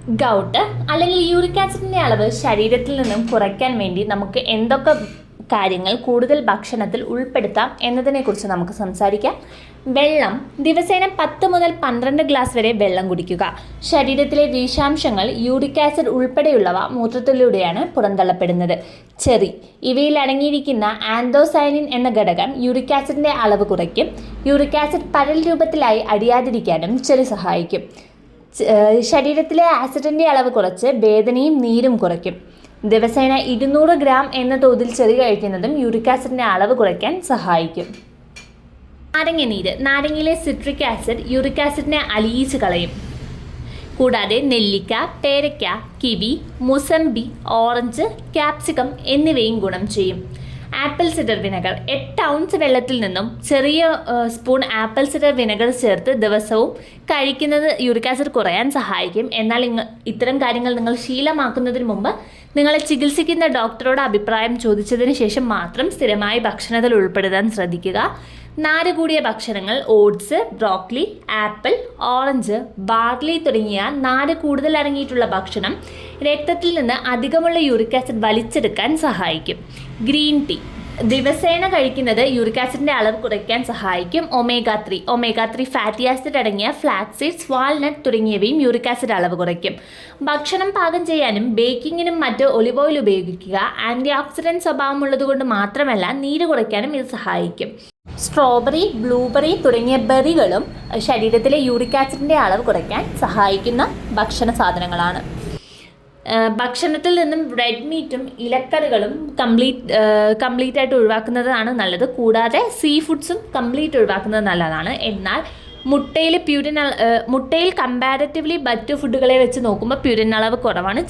Gout അല്ലെങ്കിൽ uric ആസിഡിൻ്റെ അളവ് ശരീരത്തിൽ നിന്നും കുറയ്ക്കാൻ വേണ്ടി നമുക്ക് എന്തൊക്കെ കാര്യങ്ങൾ കൂടുതൽ ഭക്ഷണത്തിൽ ഉൾപ്പെടുത്താം എന്നതിനെക്കുറിച്ച് നമുക്ക് സംസാരിക്കാം. വെള്ളം ദിവസേന 10 മുതൽ 12 ഗ്ലാസ് വരെ വെള്ളം കുടിക്കുക. ശരീരത്തിലെ വിഷാംശങ്ങൾ യൂറിക് ആസിഡ് ഉൾപ്പെടെയുള്ളവ മൂത്രത്തിലൂടെയാണ് പുറന്തള്ളപ്പെടുന്നത്. ചെറി ഇവയിൽ അടങ്ങിയിരിക്കുന്ന ആന്തോസയനിൻ എന്ന ഘടകം യൂറിക് ആസിഡിൻ്റെ അളവ് കുറയ്ക്കും. യൂറിക് ആസിഡ് പരൽ രൂപത്തിലായി അടിയാതിരിക്കാനും ചെറി സഹായിക്കും. ശരീരത്തിലെ ആസിഡിൻ്റെ അളവ് കുറച്ച് വേദനയും നീരും കുറയ്ക്കും. ദിവസേന 200 ഗ്രാം എന്ന തോതിൽ ചെറി കഴിക്കുന്നതും യൂറിക് ആസിഡിൻ്റെ അളവ് കുറയ്ക്കാൻ സഹായിക്കും. നാരങ്ങനീര്. നാരങ്ങയിലെ സിട്രിക് ആസിഡ് യൂറിക് ആസിഡിനെ അലിയിച്ച് കളയും. കൂടാതെ നെല്ലിക്ക, പേരയ്ക്ക, കിവി, മുസംബി, ഓറഞ്ച്, ക്യാപ്സിക്കം എന്നിവയും ഗുണം ചെയ്യും. Apple cider vinegar. 8 ഔൺസ് വെള്ളത്തിൽ നിന്നും ചെറിയ സ്പൂൺ ആപ്പിൾ സിഡർ വിനെഗർ ചേർത്ത് ദിവസവും കഴിക്കുന്നത് യൂറിക് ആസിഡ് കുറയാൻ സഹായിക്കും. എന്നാൽ ഇത്തരം കാര്യങ്ങൾ നിങ്ങൾ ശീലമാക്കുന്നതിന് മുമ്പ് നിങ്ങളെ ചികിത്സിക്കുന്ന ഡോക്ടറോട് അഭിപ്രായം ചോദിച്ചതിന് ശേഷം മാത്രം സ്ഥിരമായി ഭക്ഷണത്തിൽ ഉൾപ്പെടുത്താൻ ശ്രദ്ധിക്കുക. നാര് കൂടിയ ഭക്ഷണങ്ങൾ oats, broccoli, apple, orange, barley തുടങ്ങിയ നാര് കൂടുതൽ അടങ്ങിയിട്ടുള്ള ഭക്ഷണം രക്തത്തിൽ നിന്ന് അധികമുള്ള യൂറിക് ആസിഡ് വലിച്ചെടുക്കാൻ സഹായിക്കും. ഗ്രീൻ ടീ ദിവസേന കഴിക്കുന്നത് യൂറിക് ആസിഡിൻ്റെ അളവ് കുറയ്ക്കാൻ സഹായിക്കും. ഒമേഗ 3 ഫാറ്റി ആസിഡ് അടങ്ങിയ ഫ്ലാക്സ് സീഡ്സ്, വാൾനട്ട് തുടങ്ങിയവയും യൂറിക് ആസിഡ് അളവ് കുറയ്ക്കും. ഭക്ഷണം പാകം ചെയ്യാനും ബേക്കിങ്ങിനും മറ്റ് ഒലിവ് ഓയിൽ ഉപയോഗിക്കുക. ആൻറ്റി ഓക്സിഡൻറ്റ് സ്വഭാവമുള്ളതുകൊണ്ട് മാത്രമല്ല നീര് കുറയ്ക്കാനും ഇത് സഹായിക്കും. സ്ട്രോബെറി, ബ്ലൂബെറി തുടങ്ങിയ ബെറികളും ശരീരത്തിലെ യൂറിക് ആസിഡിൻ്റെ അളവ് കുറയ്ക്കാൻ സഹായിക്കുന്ന ഭക്ഷണ സാധനങ്ങളാണ്. ഭക്ഷണത്തിൽ നിന്നും റെഡ് മീറ്റും ഇലക്കറികളും കംപ്ലീറ്റ് ആയിട്ട് ഒഴിവാക്കുന്നതാണ് നല്ലത്. കൂടാതെ സീ ഫുഡ്സും കംപ്ലീറ്റ് ഒഴിവാക്കുന്നത് നല്ലതാണ്. എന്നാൽ മുട്ടയിൽ കമ്പാരറ്റീവ്ലി മറ്റു ഫുഡുകളെ വെച്ച് നോക്കുമ്പോൾ പ്യൂരിൻ അളവ് കുറവാണ്.